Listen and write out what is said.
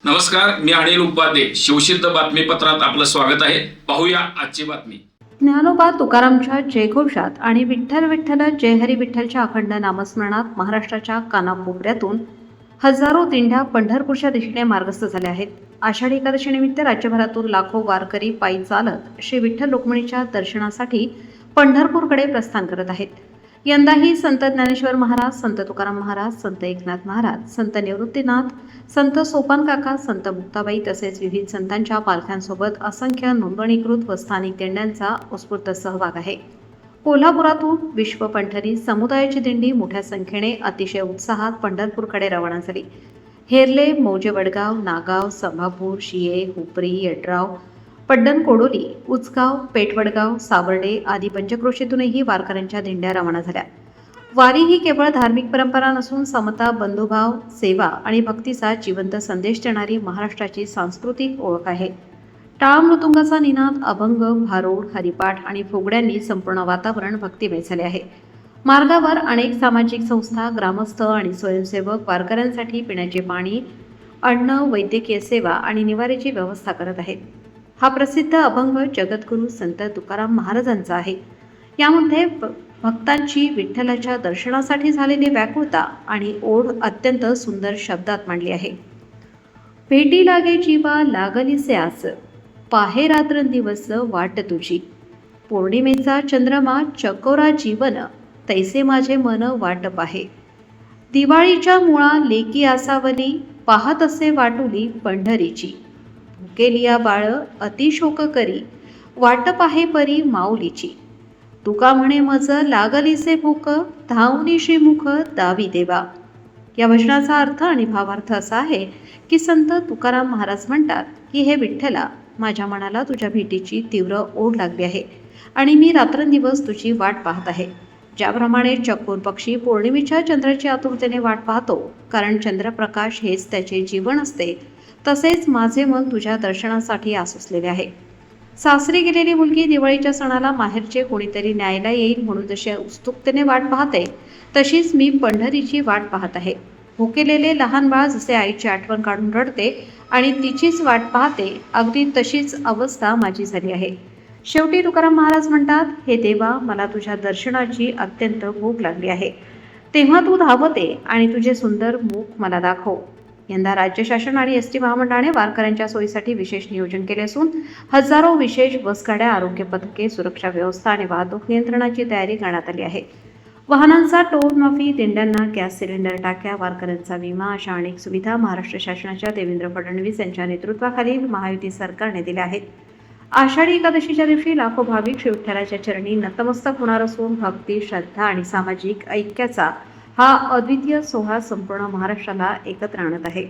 नमस्कार, मी अनिल उपाध्ये. शिवसिद्ध बातमीपत्रात आपलं स्वागत आहे. पाहूया आजची बातमी. ज्ञानोबा तुकारामच्या जयघोषात आणि विठ्ठल विठ्ठल जय हरी विठ्ठलच्या अखंड नामस्मरणात महाराष्ट्राच्या कानाकोपऱ्यातून हजारो दिंड्या पंढरपूरच्या दिशेने मार्गस्थ झाल्या आहेत. आषाढी एकादशीनिमित्त राज्यभरातून लाखो वारकरी पायी चालत श्री विठ्ठल रुक्मिणीच्या दर्शनासाठी पंढरपूरकडे प्रस्थान करत आहेत. यंदाही संत ज्ञानेश्वर महाराज, संत तुकाराम महाराज, संत एकनाथ महाराज, संत निवृत्तीनाथ, संत सोपान काका, संत मुक्ताबाई तसेच विविध संतांच्या पालख्यांसोबत असंख्य नोंदणीकृत व स्थानिक दिंड्यांचा उत्स्फूर्त सहभाग आहे. कोल्हापुरातून विश्व पंढरी समुदायाची दिंडी मोठ्या संख्येने अतिशय उत्साहात पंढरपूरकडे रवाना झाली. हेरले, मौजे वडगाव, नागाव, संभापूर, शिये, हुपरी, यड्राव, पड्डण कोडोली, उचगाव, पेठवडगाव, सावर्डे आदी पंचक्रोशीतूनही वारकऱ्यांच्या दिंड्या रवाना झाल्या. वारी ही केवळ धार्मिक परंपरा नसून समता, बंधुभाव, सेवा आणि भक्तीचा जिवंत संदेश देणारी महाराष्ट्राची सांस्कृतिक ओळख आहे. टाळ मृदुंगाचा निनाद, अभंग, भारुड, हरिपाठ आणि फुगड्यांनी संपूर्ण वातावरण भक्तिमय झाले आहे. मार्गावर अनेक सामाजिक संस्था, ग्रामस्थ आणि स्वयंसेवक वारकऱ्यांसाठी पिण्याचे पाणी, अन्न, वैद्यकीय सेवा आणि निवाऱ्याची व्यवस्था करत आहेत. हा प्रसिद्ध अभंग जगद्गुरू संत तुकाराम महाराजांचा आहे. यामध्ये भक्तांची विठ्ठलाच्या दर्शनासाठी झालेली व्याकुळता आणि ओढ अत्यंत सुंदर शब्दात मांडली आहे. भेटी लागे जीवा लागलीसे आस, पाहे रात्रंदिवस वाट तुझी. पौर्णिमेचा चंद्रमा चकोरा जीवन, तैसे माझे मन वाट पाहे. दिवाळीच्या मुळा लेकी आसावली, पाहत असे वाटुली पंढरीची. भुकेलिया बाळ अतिशोक करी, वाट पाहे परी माऊलीची. तुका म्हणे मज लागलीसे भूक, धावनी श्रीमुख दावी देवा. या वचनाचा अर्थ आणि भावार्थ असा आहे की संत तुकाराम महाराज म्हणतात की हे विठ्ठला, माझ्या मनाला तुझ्या भेटीची तीव्र ओढ लागली आहे आणि मी रात्रंदिवस तुझी वाट पाहत आहे. ज्याप्रमाणे चकोर पक्षी पौर्णिमेच्या चंद्राची आतुरतेने वाट पाहतो, कारण चंद्रप्रकाश हेच त्याचे जीवन असते, तसेच माझे मन तुझ्या दर्शनासाठी आसुसलेले आहे. सासरी गेलेली मुलगी दिवाळीच्या सणाला माहेरचे कोणीतरी न्यायला येईल म्हणून जशी उत्सुकतेने वाट पाहते, तशीच मी पंढरीची वाट पाहत आहे. भुकेलेले लहान बाळ जसे आईची आठवण काढून रडते आणि तिचीच वाट पाहते, अगदी तशीच अवस्था माझी झाली आहे. शेवटी तुकाराम महाराज म्हणतात, हे देवा, मला तुझ्या दर्शनाची अत्यंत भूक लागली आहे. तेव्हा तू धावते आणि तुझे सुंदर मुख मला दाखव. यंदा राज्य शासन आणि एसटी महामंडळाने वारकऱ्यांच्या सोयीसाठी विशेष नियोजन केले असून हजारो विशेष बसगाड्या, आरोग्य पथके, सुरक्षा व्यवस्था आणि वाहतूक नियंत्रणाची तयारी करण्यात आली आहे. वाहनांचा टोल माफी, दिंड्यांना गॅस सिलेंडर टाक्या, वारकऱ्यांचा विमा अशा अनेक सुविधा महाराष्ट्र शासनाच्या देवेंद्र फडणवीस यांच्या नेतृत्वाखालील महायुती सरकारने दिल्या आहेत. आषाढी एकादशीच्या दिवशी लाखो भाविक श्री विठ्ठलाच्या चरणी नतमस्तक होणार असून भक्ती, श्रद्धा आणि सामाजिक ऐक्याचा हा अद्वितीय सोहळा संपूर्ण महाराष्ट्राला एकत्र आणत आहे.